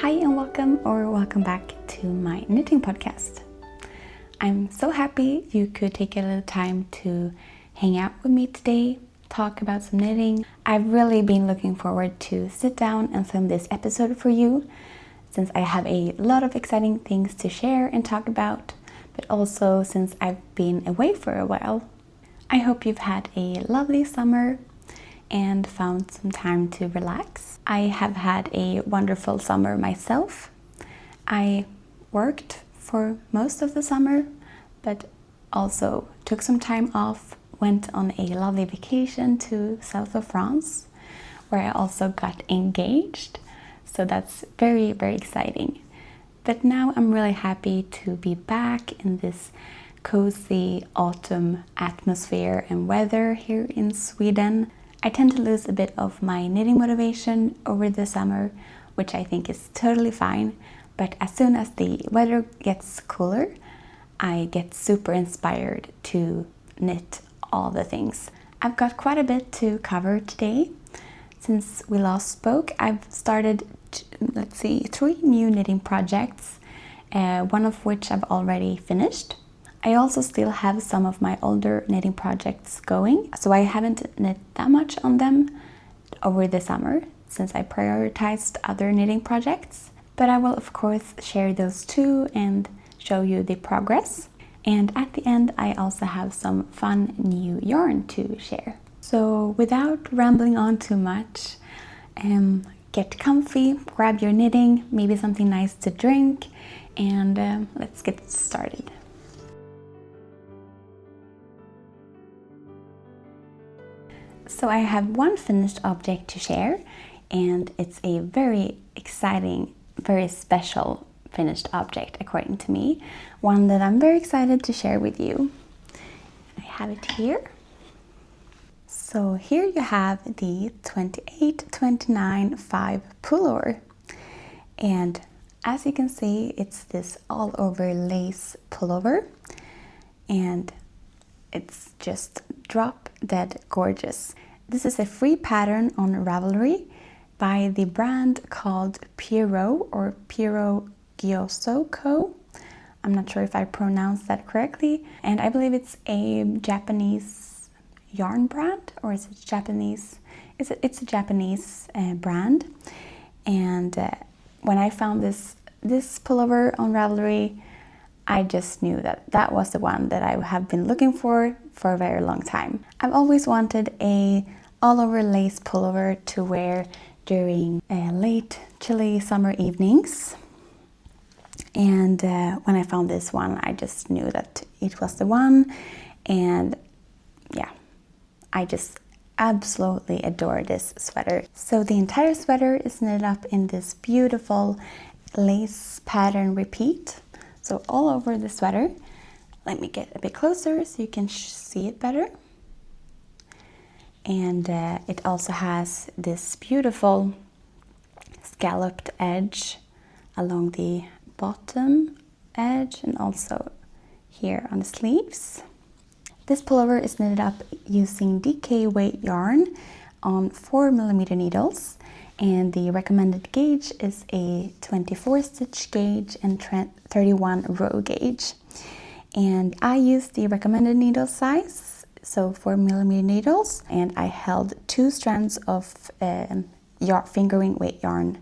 Hi and welcome back to my knitting podcast. I'm so happy you could take a little time to hang out with me today, talk about some knitting. I've really been looking forward to sit down and film this episode for you, since I have a lot of exciting things to share and talk about, but also since I've been away for a while. I hope you've had a lovely summer and found some time to relax. I have had a wonderful summer myself. I worked for most of the summer, but also took some time off, went on a lovely vacation to south of France, where I also got engaged. So that's very, very exciting. But now I'm really happy to be back in this cozy autumn atmosphere and weather here in Sweden. I tend to lose a bit of my knitting motivation over the summer, which I think is totally fine. But as soon as the weather gets cooler, I get super inspired to knit all the things. I've got quite a bit to cover today. Since we last spoke, I've started, 3 new knitting projects, one of which I've already finished. I also still have some of my older knitting projects going, so I haven't knit that much on them over the summer since I prioritized other knitting projects. But I will of course share those too and show you the progress. And at the end I also have some fun new yarn to share. So without rambling on too much, get comfy, grab your knitting, maybe something nice to drink, and let's get started. So I have one finished object to share, and it's a very exciting, very special finished object according to me. One that I'm very excited to share with you. I have it here. So here you have the 28-29-5 pullover. And as you can see, it's this all over lace pullover. And it's just drop dead gorgeous. This is a free pattern on Ravelry by the brand called Pierrot or Pierrot Gosyo Co. I'm not sure if I pronounced that correctly. And I believe it's a Japanese yarn brand, or is it Japanese? It's a Japanese brand. And when I found this pullover on Ravelry, I just knew that was the one that I have been looking for a very long time. I've always wanted a all-over lace pullover to wear during late chilly summer evenings. And when I found this one, I just knew that it was the one. And yeah, I just absolutely adore this sweater. So the entire sweater is knitted up in this beautiful lace pattern repeat. So all over the sweater. Let me get a bit closer so you can see it better. And it also has this beautiful scalloped edge along the bottom edge and also here on the sleeves. This pullover is knitted up using DK weight yarn on 4mm needles. And the recommended gauge is a 24 stitch gauge and 31 row gauge. And I used the recommended needle size, so 4mm needles, and I held 2 strands of fingering weight yarn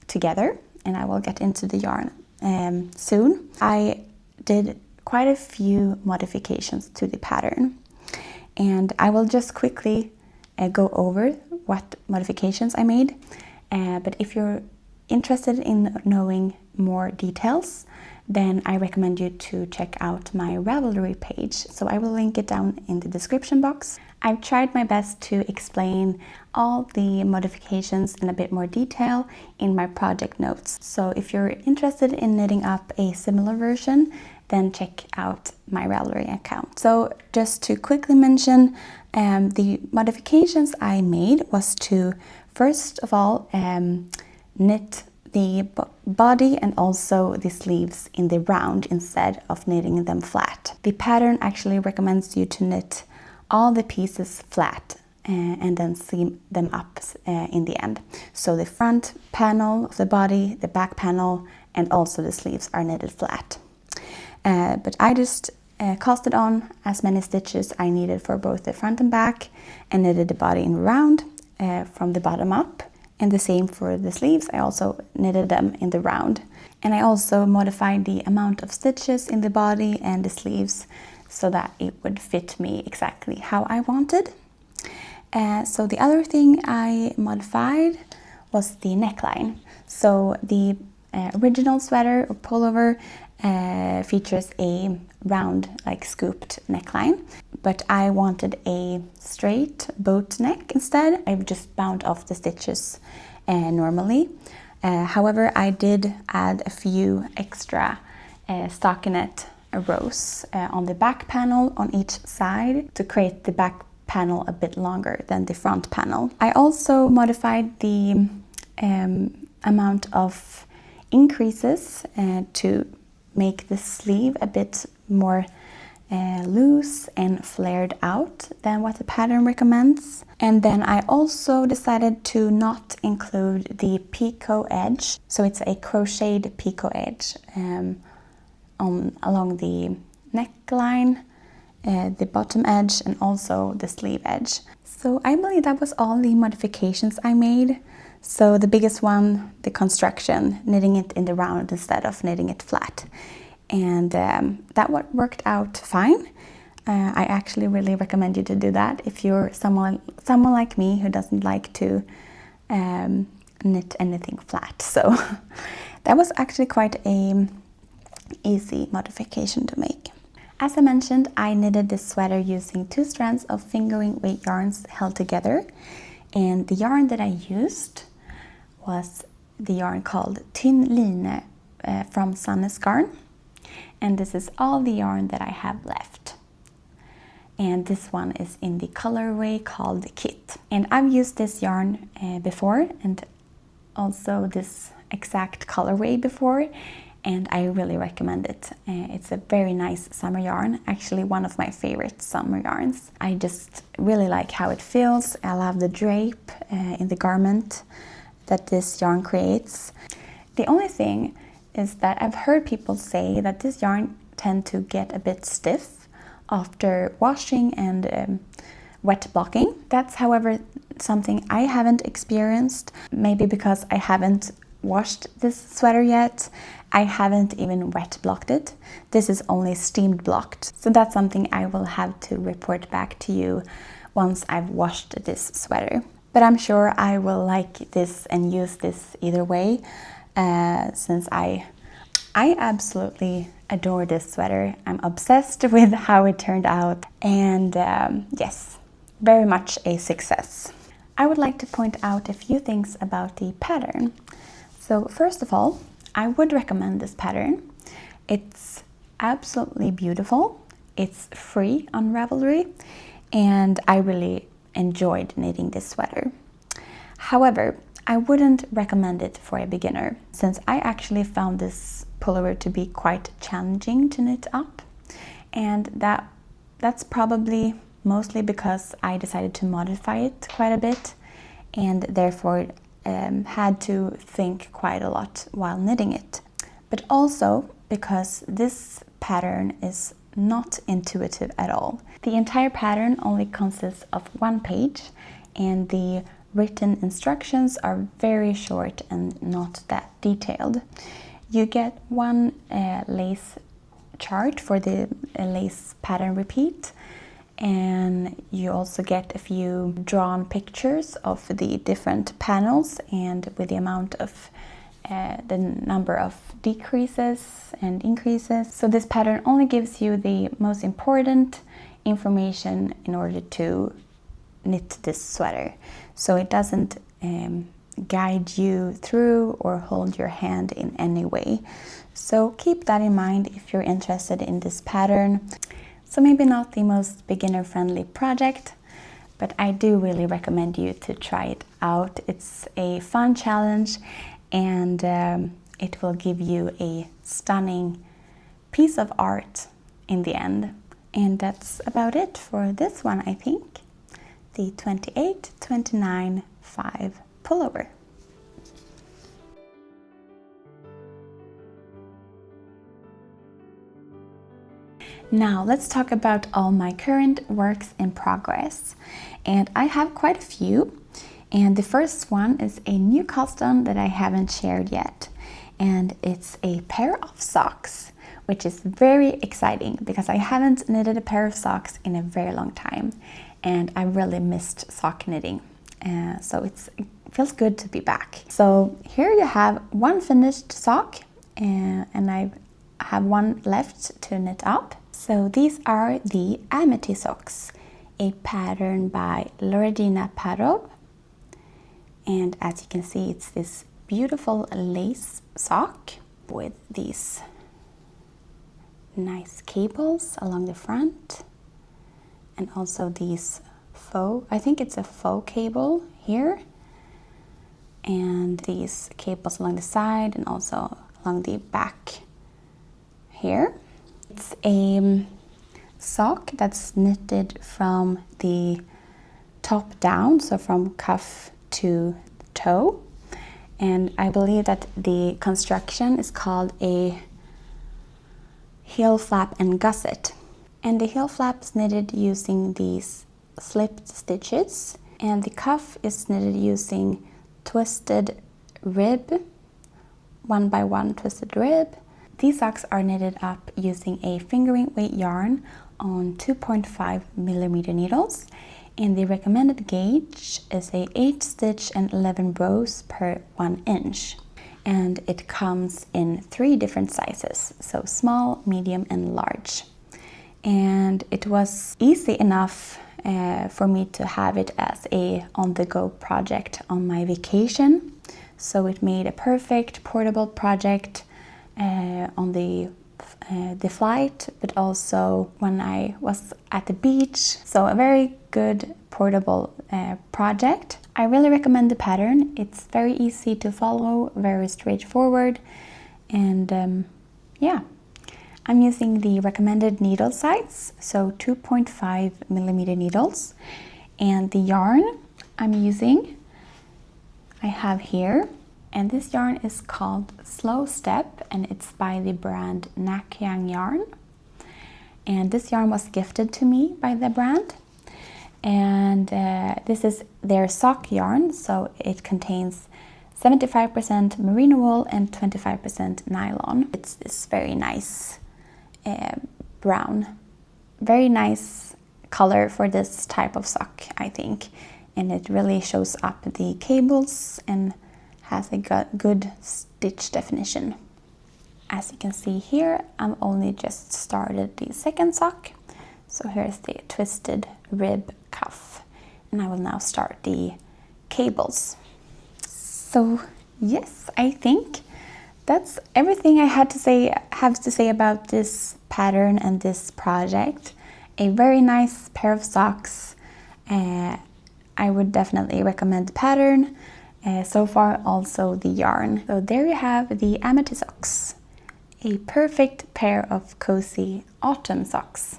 together, and I will get into the yarn soon. I did quite a few modifications to the pattern, and I will just quickly go over what modifications I made, but if you're interested in knowing more details, then I recommend you to check out my Ravelry page. So I will link it down in the description box. I've tried my best to explain all the modifications in a bit more detail in my project notes. So if you're interested in knitting up a similar version, then check out my Ravelry account. So just to quickly mention, the modifications I made was to first of all knit the body and also the sleeves in the round instead of knitting them flat. The pattern actually recommends you to knit all the pieces flat and then seam them up in the end. So the front panel of the body, the back panel, and also the sleeves are knitted flat. But I just casted on as many stitches I needed for both the front and back, and knitted the body in round from the bottom up. And the same for the sleeves, I also knitted them in the round. And I also modified the amount of stitches in the body and the sleeves so that it would fit me exactly how I wanted. So the other thing I modified was the neckline. So the original sweater or pullover features a round, like scooped neckline, but I wanted a straight boat neck instead. I've just bound off the stitches normally. However, I did add a few extra stockinette rows on the back panel on each side to create the back panel a bit longer than the front panel. I also modified the amount of increases to make the sleeve a bit more loose and flared out than what the pattern recommends. And then I also decided to not include the picot edge. So it's a crocheted picot edge along the neckline, the bottom edge, and also the sleeve edge. So I believe that was all the modifications I made. So the biggest one, the construction, knitting it in the round instead of knitting it flat. And that worked out fine. I actually really recommend you to do that if you're someone like me who doesn't like to knit anything flat. So that was actually quite an easy modification to make. As I mentioned, I knitted this sweater using 2 strands of fingering weight yarns held together. And the yarn that I used was the yarn called Tynn Line from Sandnes garn. And this is all the yarn that I have left. And this one is in the colorway called Kitt. And I've used this yarn before, and also this exact colorway before, and I really recommend it. It's a very nice summer yarn, actually one of my favorite summer yarns. I just really like how it feels. I love the drape in the garment that this yarn creates. The only thing is that I've heard people say that this yarn tend to get a bit stiff after washing and wet blocking. That's, however, something I haven't experienced, maybe because I haven't washed this sweater yet. I haven't even wet blocked it. This is only steamed blocked. So that's something I will have to report back to you once I've washed this sweater. But I'm sure I will like this and use this either way, since I absolutely adore this sweater. I'm obsessed with how it turned out, and yes, very much a success. I would like to point out a few things about the pattern. So first of all, I would recommend this pattern. It's absolutely beautiful. It's free on Ravelry, and I really enjoyed knitting this sweater. However, I wouldn't recommend it for a beginner, since I actually found this pullover to be quite challenging to knit up, and that's probably mostly because I decided to modify it quite a bit, and therefore had to think quite a lot while knitting it. But also because this pattern is not intuitive at all. The entire pattern only consists of 1 page, and the written instructions are very short and not that detailed. You get 1 lace chart for the lace pattern repeat, and you also get a few drawn pictures of the different panels and with the amount of the number of decreases and increases. So this pattern only gives you the most important information in order to knit this sweater. So it doesn't guide you through or hold your hand in any way. So keep that in mind if you're interested in this pattern. So maybe not the most beginner-friendly project, but I do really recommend you to try it out. It's a fun challenge, and it will give you a stunning piece of art in the end. And that's about it for this one, I think. the 28-29-5 pullover. Now let's talk about all my current works in progress, and I have quite a few. And the first one is a new custom that I haven't shared yet, and it's a pair of socks, which is very exciting because I haven't knitted a pair of socks in a very long time, and I really missed sock knitting, so it feels good to be back. So here you have one finished sock, and I have one left to knit up. So these are the Amity socks, a pattern by Loredana Parov. And as you can see, it's this beautiful lace sock with these nice cables along the front. And also these faux, I think it's a faux cable here. And these cables along the side and also along the back here. It's a sock that's knitted from the top down, so from cuff to toe, and I believe that the construction is called a heel flap and gusset. And the heel flap is knitted using these slipped stitches, and the cuff is knitted using twisted rib, 1x1 twisted rib. These socks are knitted up using a fingering weight yarn on 2.5 millimeter needles, and the recommended gauge is a 8 stitch and 11 rows per 1 inch. And it comes in 3 different sizes, so small, medium and large. And it was easy enough for me to have it as a on-the-go project on my vacation. So it made a perfect portable project on the flight, but also when I was at the beach. So a very good portable project. I really recommend the pattern. It's very easy to follow, very straightforward, and yeah. I'm using the recommended needle size, so 2.5 millimeter needles, and the yarn I'm using I have here. And this yarn is called Slow Step, and it's by the brand Nakyang yarn. And this yarn was gifted to me by the brand. And this is their sock yarn, so it contains 75% merino wool and 25% nylon. It's this very nice brown, very nice color for this type of sock, I think. And it really shows up the cables and has a good stitch definition. As you can see here, I'm only just started the second sock. So here's the twisted rib cuff, and I will now start the cables. So yes, I think that's everything I have to say about this pattern and this project. A very nice pair of socks. I would definitely recommend the pattern. So far also the yarn. So there you have the Amity socks. A perfect pair of cozy autumn socks.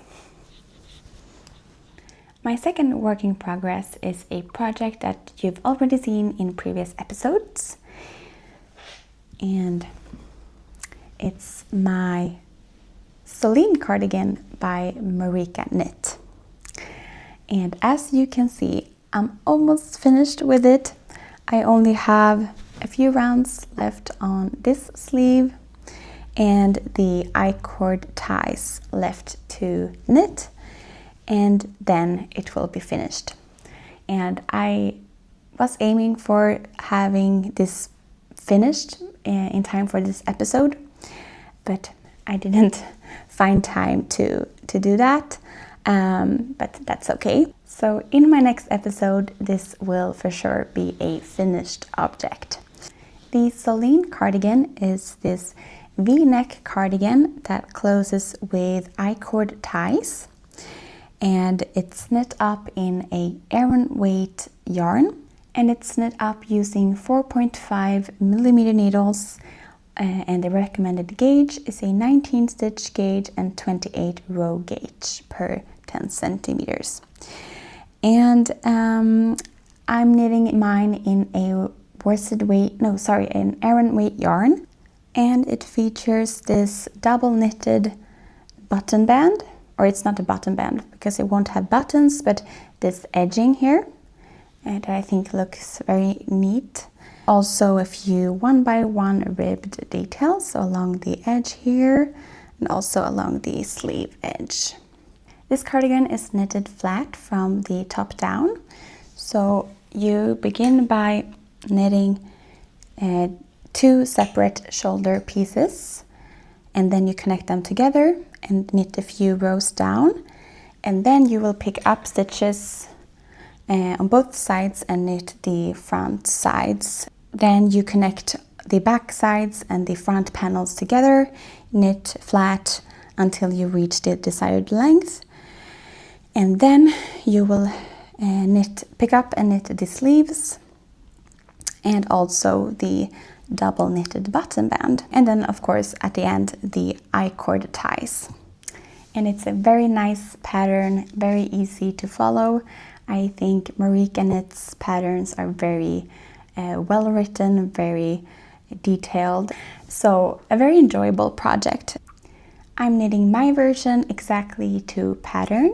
My second work in progress is a project that you've already seen in previous episodes. And it's my Solene cardigan by Moreca knit. And as you can see, I'm almost finished with it. I only have a few rounds left on this sleeve and the I-cord ties left to knit, and then it will be finished. And I was aiming for having this finished in time for this episode, but I didn't find time to do that, but that's okay. So in my next episode, this will for sure be a finished object. The Solene cardigan is this V-neck cardigan that closes with I-cord ties, and it's knit up in a Aran weight yarn, and it's knit up using 4.5 millimeter needles, and the recommended gauge is a 19 stitch gauge and 28 row gauge per 10 centimeters. And I'm knitting mine in a an Aran weight yarn, and it features this double knitted button band, or it's not a button band because it won't have buttons, but this edging here, and I think looks very neat. Also a few 1x1 ribbed details along the edge here and also along the sleeve edge. This cardigan is knitted flat from the top down, so you begin by knitting 2 separate shoulder pieces, and then you connect them together and knit a few rows down, and then you will pick up stitches on both sides and knit the front sides. Then you connect the back sides and the front panels together, knit flat until you reach the desired length, and then you will pick up and knit the sleeves and also the double knitted button band, and then of course at the end the I-cord ties. And it's a very nice pattern, very easy to follow. I think Moreca knits patterns are very well written, very detailed, so a very enjoyable project. I'm knitting my version exactly to pattern,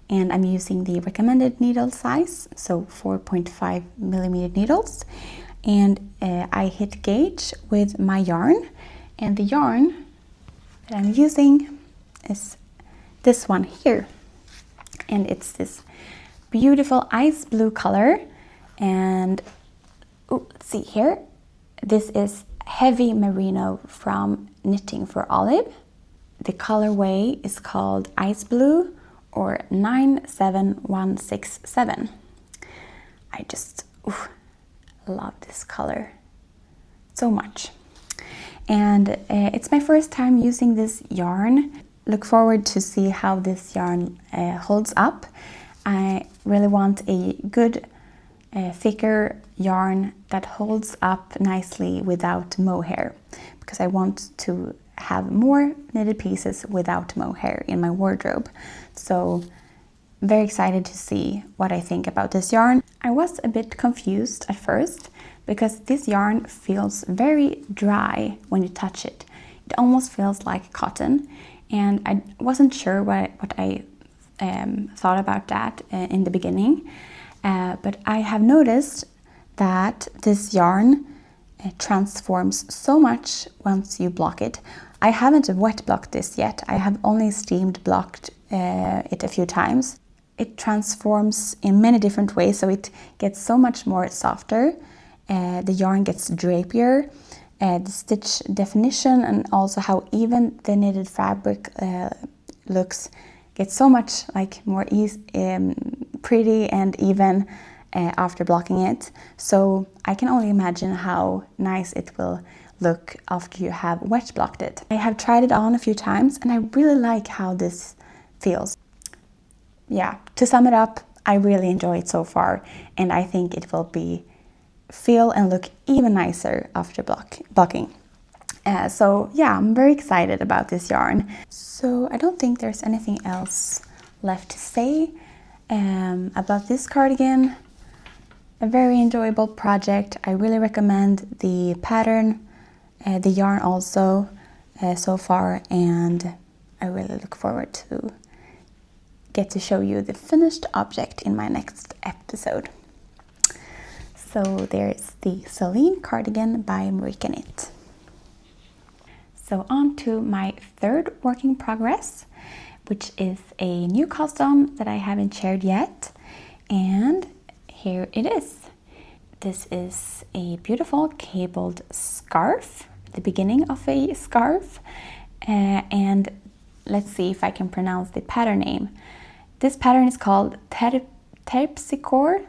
and I'm using the recommended needle size, so 4.5mm needles. And I hit gauge with my yarn, and the yarn that I'm using is this one here, and it's this beautiful ice blue color. And let's see here, this is heavy merino from Knitting for Olive. The colorway is called ice blue, or 97167. I just love this color so much, and it's my first time using this yarn. Look forward to see how this yarn holds up. I really want a good thicker yarn that holds up nicely without mohair, because I want to have more knitted pieces without mohair in my wardrobe. So very excited to see what I think about this yarn. I was a bit confused at first because this yarn feels very dry when you touch it. It almost feels like cotton, and I wasn't sure what I thought about that in the beginning, but I have noticed that this yarn transforms so much once you block it. I haven't wet blocked this yet. I have only steamed blocked it a few times. It transforms in many different ways, so it gets so much more softer. The yarn gets drapier. The stitch definition and also how even the knitted fabric looks gets so much more pretty and even after blocking it. So I can only imagine how nice it will look after you have wet blocked it. I have tried it on a few times and I really like how this feels. Yeah, to sum it up, I really enjoy it so far, and I think it will feel and look even nicer after blocking. So yeah, I'm very excited about this yarn. So I don't think there's anything else left to say about this cardigan. A very enjoyable project. I really recommend the pattern, the yarn also so far, and I really look forward to get to show you the finished object in my next episode. So there's the Solene cardigan by Moreca Knit. So on to my third work in progress, which is a new custom that I haven't shared yet, and here it is. This is a beautiful cabled scarf, the beginning of a scarf, and let's see if I can pronounce the pattern name. This pattern is called Terpsichore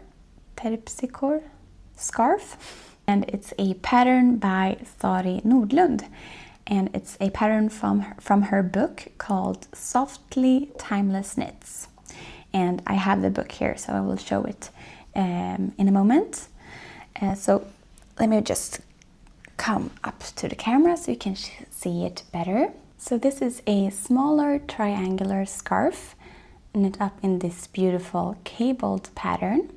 scarf, and it's a pattern by Sari Nordlund, and it's a pattern from her book called Softly Timeless Knits, and I have the book here, so I will show it in a moment. So let me just come up to the camera so you can see it better. So this is a smaller triangular scarf knit up in this beautiful cabled pattern.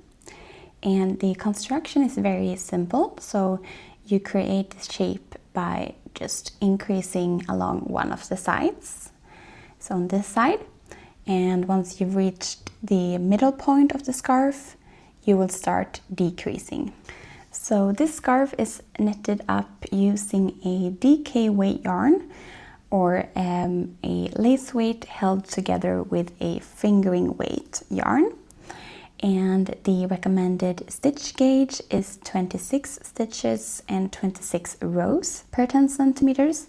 And the construction is very simple, so you create this shape by just increasing along one of the sides, so on this side, and once you've reached the middle point of the scarf, you will start decreasing. So this scarf is knitted up using a DK weight yarn, or a lace weight held together with a fingering weight yarn. And the recommended stitch gauge is 26 stitches and 26 rows per 10 centimeters.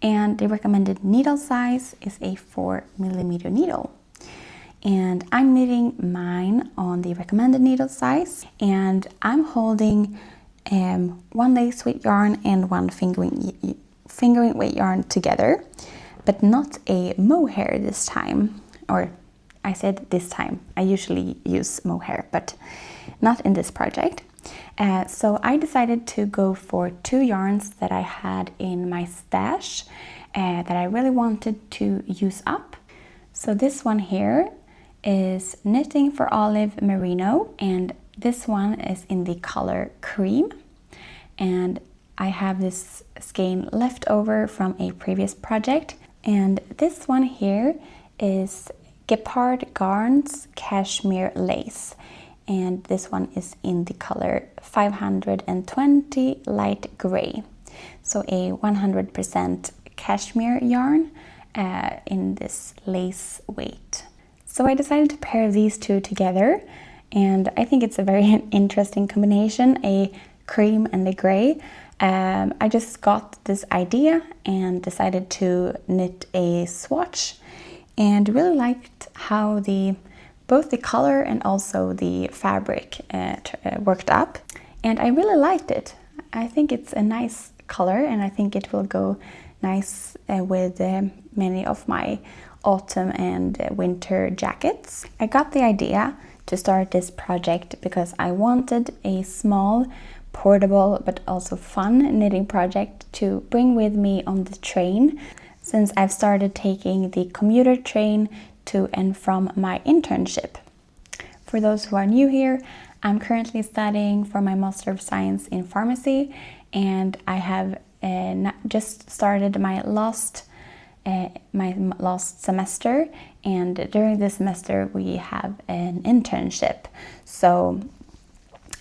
And the recommended needle size is a 4mm needle. And I'm knitting mine on the recommended needle size. And I'm holding one lace weight yarn and one fingering weight yarn together, but not a mohair this time. Or I said this time, I usually use mohair, but not in this project. So I decided to go for 2 yarns that I had in my stash that I really wanted to use up. So this one here is Knitting for Olive Merino, and this one is in the color cream. And I have this skein left over from a previous project. And this one here is Gepard Garn Cashmere Lace, and this one is in the color 520 light gray, so a 100% cashmere yarn in this lace weight. So I decided to pair these two together, and I think it's a very interesting combination, a cream and a gray. I just got this idea and decided to knit a swatch, and really liked how both the color and also the fabric worked up, and I really liked it. I think it's a nice color, and I think it will go nice with many of my autumn and winter jackets. I got the idea to start this project because I wanted a small, portable but also fun knitting project to bring with me on the train, since I've started taking the commuter train to and from my internship. For those who are new here, I'm currently studying for my Master of Science in Pharmacy, and I have just started my last semester, and during this semester we have an internship. So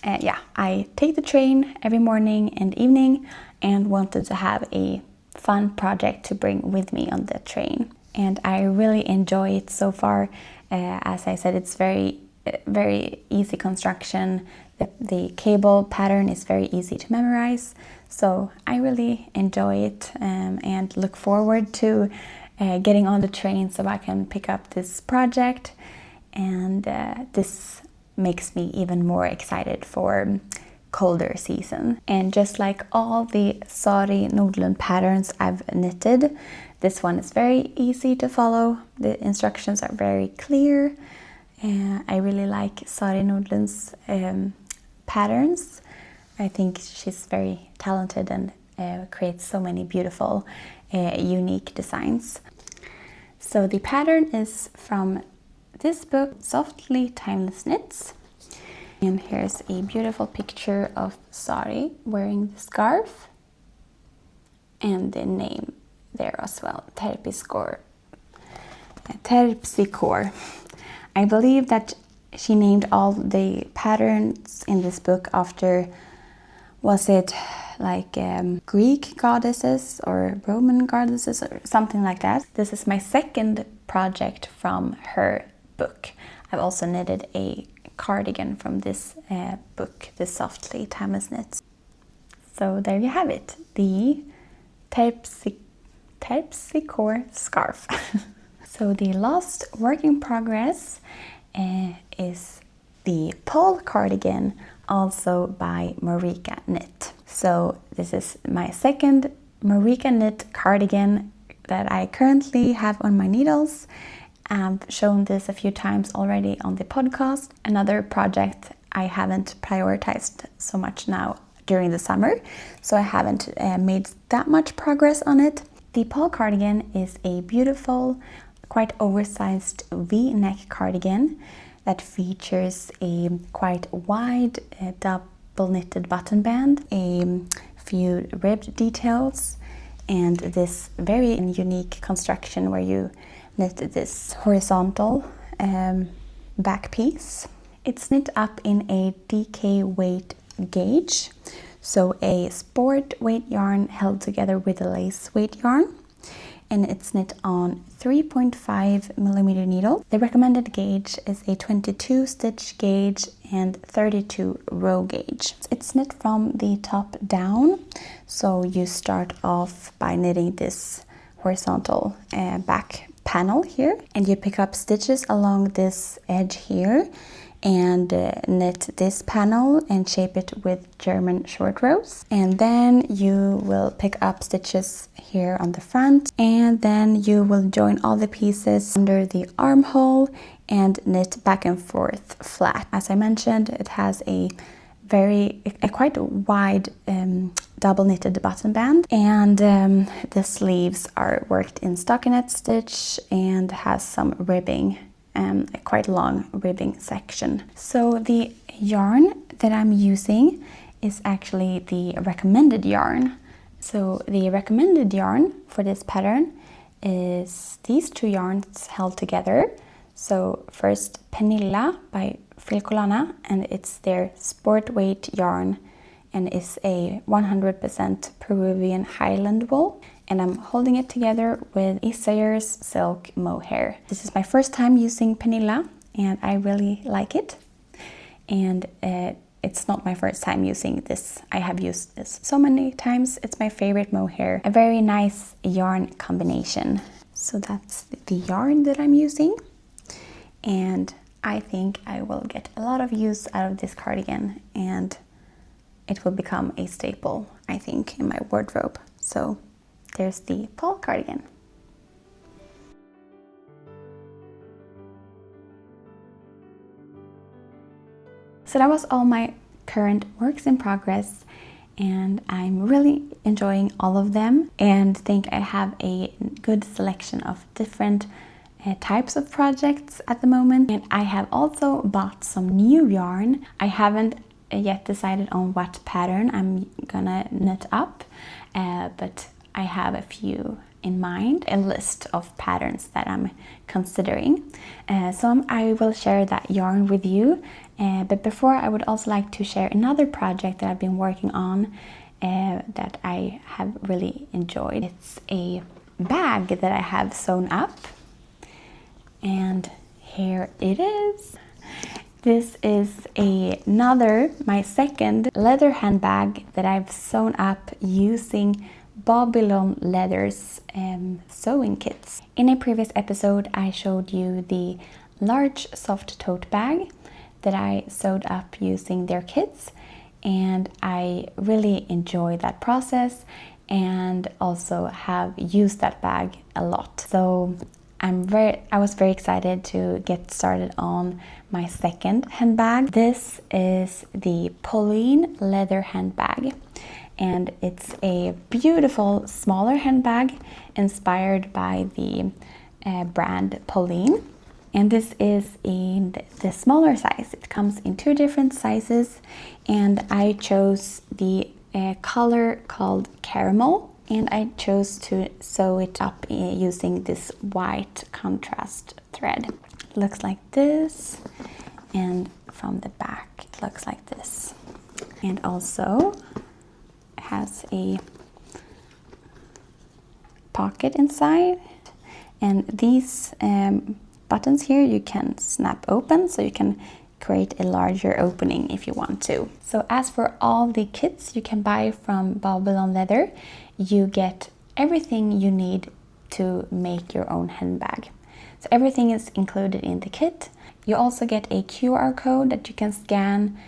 yeah, I take the train every morning and evening, and wanted to have a fun project to bring with me on the train, and I really enjoy it so far. As I said, it's very easy construction. The cable pattern is very easy to memorize, so I really enjoy it, and look forward to getting on the train so I can pick up this project, and this makes me even more excited for colder season. And just like all the Sari Nordlund patterns I've knitted, this one is very easy to follow. The instructions are very clear. I really like Sari Nordlund's patterns. I think she's very talented and creates so many beautiful, unique designs. So the pattern is from this book, Softly Timeless Knits. And here's a beautiful picture of Sari wearing the scarf, and the name there as well, Terpsichore. I believe that she named all the patterns in this book after, was it like Greek goddesses or Roman goddesses or something like that. This is my second project from her book. I've also knitted a cardigan from this book, the Softly Timeless Knits. So there you have it, the Terpsichore scarf. So the last work in progress is the Pole cardigan, also by Moreca knit. So this is my second Moreca knit cardigan that I currently have on my needles. I've shown this a few times already on the podcast. Another project I haven't prioritized so much now during the summer, so I haven't made that much progress on it. The Pole cardigan is a beautiful quite oversized V-neck cardigan that features a quite wide double knitted button band, a few ribbed details, and this very unique construction where you knit this horizontal back piece. It's knit up in a DK weight gauge, so a sport weight yarn held together with a lace weight yarn, and it's knit on 3.5 millimeter needle. The recommended gauge is a 22 stitch gauge and 32 row gauge. It's knit from the top down, so you start off by knitting this horizontal back panel here, and you pick up stitches along this edge here and knit this panel and shape it with German short rows, and then you will pick up stitches here on the front, and then you will join all the pieces under the armhole and knit back and forth flat. As I mentioned, it has a quite wide double knitted button band, and the sleeves are worked in stockinette stitch and has some ribbing, a quite long ribbing section. So the yarn that I'm using is actually the recommended yarn. So the recommended yarn for this pattern is these two yarns held together. So first Penilla by Filcolana, and it's their sport weight yarn, and is a 100% Peruvian highland wool, and I'm holding it together with Isayer's silk mohair. This is my first time using Penilla, and I really like it, and it's not my first time using this. I have used this so many times. It's my favorite mohair, a very nice yarn combination. So that's the yarn that I'm using, and I think I will get a lot of use out of this cardigan, and it will become a staple, I think, in my wardrobe. So there's the fall cardigan. So that was all my current works in progress, and I'm really enjoying all of them, and think I have a good selection of different types of projects at the moment. And I have also bought some new yarn. I haven't yet decided on what pattern I'm gonna knit up, but I have a few in mind, a list of patterns that I'm considering. So I will share that yarn with you, but before, I would also like to share another project that I've been working on that I have really enjoyed. It's a bag that I have sewn up, and here it is. This is my second leather handbag that I've sewn up using Babylon Leather's sewing kits. In a previous episode, I showed you the large soft tote bag that I sewed up using their kits, and I really enjoyed that process and also have used that bag a lot. So I was very excited to get started on my second handbag. This is the Solene leather handbag, and it's a beautiful smaller handbag inspired by the brand Solene. And this is in the smaller size. It comes in two different sizes, and I chose the color called caramel, and I chose to sew it up using this white contrast thread. It looks like this, and from the back it looks like this. And also has a pocket inside, and these buttons here you can snap open, so you can create a larger opening if you want to. So as for all the kits you can buy from Babylon Leather, you get everything you need to make your own handbag. So everything is included in the kit. You also get a QR code that you can scan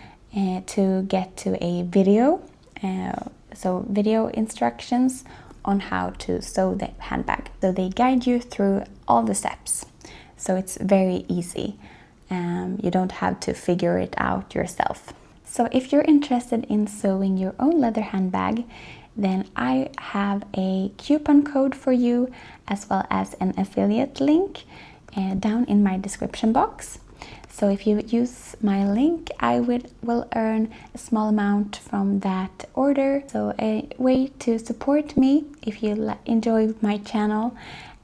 to get to a video, so video instructions on how to sew the handbag. So they guide you through all the steps, so it's very easy. You don't have to figure it out yourself. So if you're interested in sewing your own leather handbag, then I have a coupon code for you as well as an affiliate link down in my description box. So if you use my link, I will earn a small amount from that order. So a way to support me if you enjoy my channel.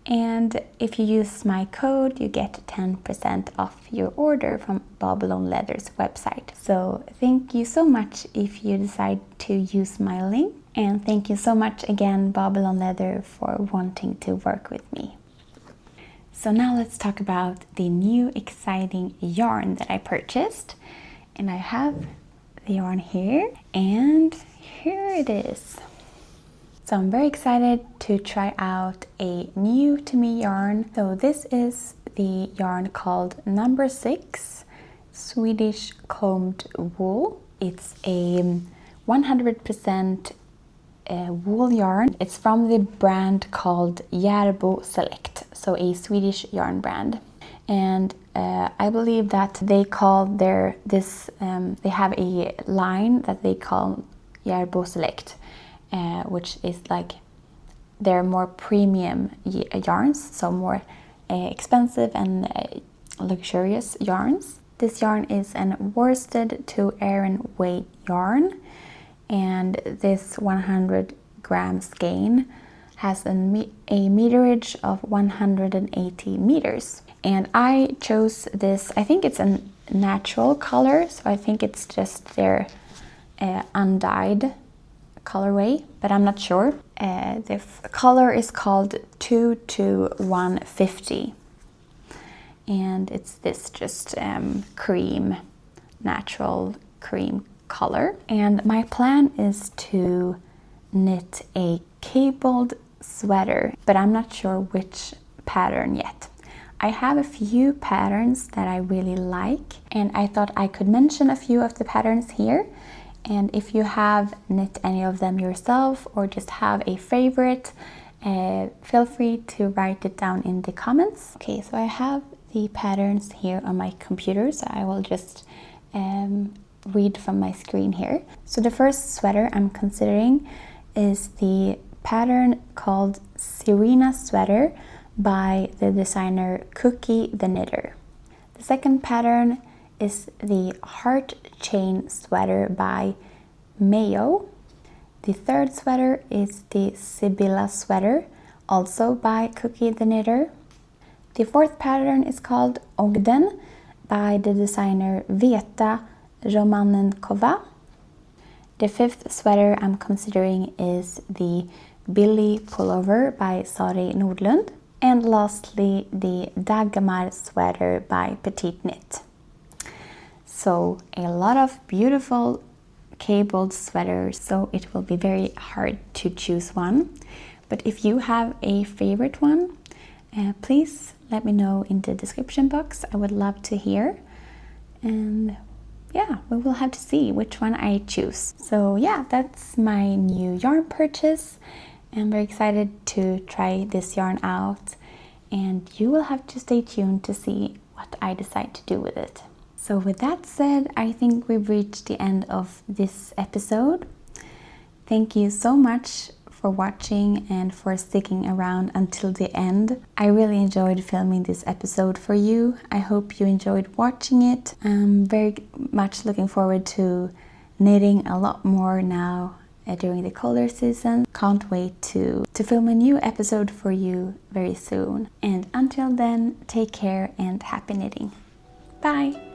And if you use my code, you get 10% off your order from Babylon Leather's website. So thank you so much if you decide to use my link. And thank you so much again, Babylon Leather, for wanting to work with me. So now let's talk about the new exciting yarn that I purchased. And I have the yarn here, and here it is. So I'm very excited to try out a new to me yarn. So this is the yarn called No. 6 Swedish combed wool. It's a 100% wool yarn. It's from the brand called Järbo Select, so a Swedish yarn brand. And I believe that they call they have a line that they call Järbo Select, which is like their more premium yarns, so more expensive and luxurious yarns. This yarn is an worsted to Aran weight yarn, and this 100 gram skein has a meterage of 180 meters. And I chose this, I think it's a natural color, so I think it's just their undyed colorway, but I'm not sure. The color is called 22150, and it's this just cream, natural cream color. And my plan is to knit a cabled sweater, but I'm not sure which pattern yet. I have a few patterns that I really like, and I thought I could mention a few of the patterns here. And if you have knit any of them yourself or just have a favorite, feel free to write it down in the comments. Okay, so I have the patterns here on my computer, so I will just read from my screen here. So the first sweater I'm considering is the pattern called Serena Sweater by the designer Cookie the Knitter. The second pattern is the Heart Chain Sweater by Mayo. The third sweater is the Sibylla Sweater, also by Cookie the Knitter. The fourth pattern is called Ogden by the designer Veta Romanenkova. The fifth sweater I'm considering is the Billy Pullover by Sari Nordlund. And lastly, the Dagmar Sweater by Petite Knit. So a lot of beautiful cabled sweaters, so it will be very hard to choose one. But if you have a favorite one, please let me know in the description box. I would love to hear. And yeah, we will have to see which one I choose. So yeah, that's my new yarn purchase. I'm very excited to try this yarn out, and you will have to stay tuned to see what I decide to do with it. So with that said, I think we've reached the end of this episode. Thank you so much for watching and for sticking around until the end. I really enjoyed filming this episode for you. I hope you enjoyed watching it. I'm very much looking forward to knitting a lot more now during the colder season. Can't wait to film a new episode for you very soon. And until then, take care and happy knitting. Bye!